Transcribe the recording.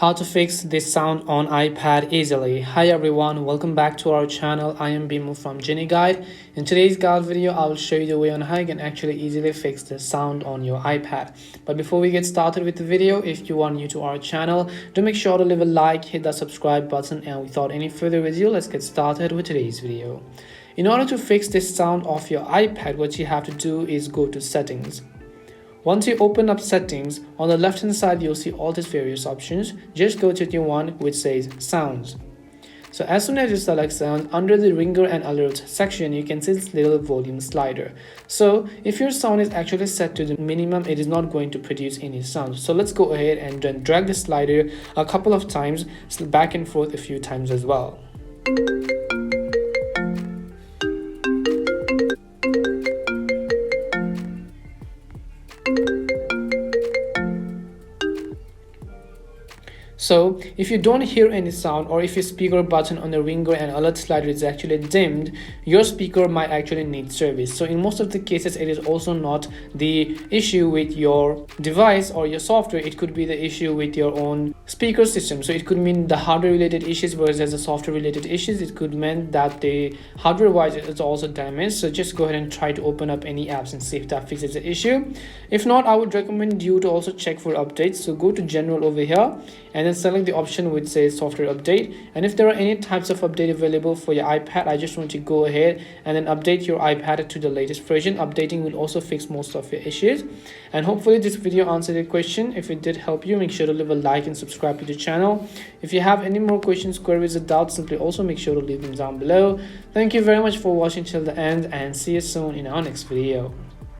How to fix this sound on iPad easily. Hi everyone, welcome back to our channel. I am Bimu from Genie Guide. In today's guide video, I will show you the way on how you can actually easily fix the sound on your iPad. But before we get started with the video, if you are new to our channel, do make sure to leave a like, hit the subscribe button, and without any further ado, let's get started with today's video. In order to fix this sound of your iPad, what you have to do is go to settings. Once you open up settings, on the left hand side you'll see all these various options. Just go to the one which says sounds. So as soon as you select sound, under the ringer and alerts section you can see this little volume slider. So if your sound is actually set to the minimum, it is not going to produce any sound. So let's go ahead and then drag the slider a couple of times, back and forth a few times as well. So if you don't hear any sound, or if your speaker button on the ringer and alert slider is actually dimmed, your speaker might actually need service. So in most of the cases, it is also not the issue with your device or your software. It could be the issue with your own speaker system. So it could mean the hardware related issues versus the software related issues. It could mean that the hardware wise is also damaged. So just go ahead and try to open up any apps and see if that fixes the issue. If not, I would recommend you to also check for updates. So go to general over here and then select the option which says software update, and if there are any types of update available for your iPad, I just want to go ahead and then update your iPad to the latest version. Updating will also fix most of your issues, and hopefully this video answered your question. If it did help you, make sure to leave a like and subscribe to the channel. If you have any more questions, queries, or doubts, simply also make sure to leave them down below. Thank you very much for watching till the end, and see you soon in our next video.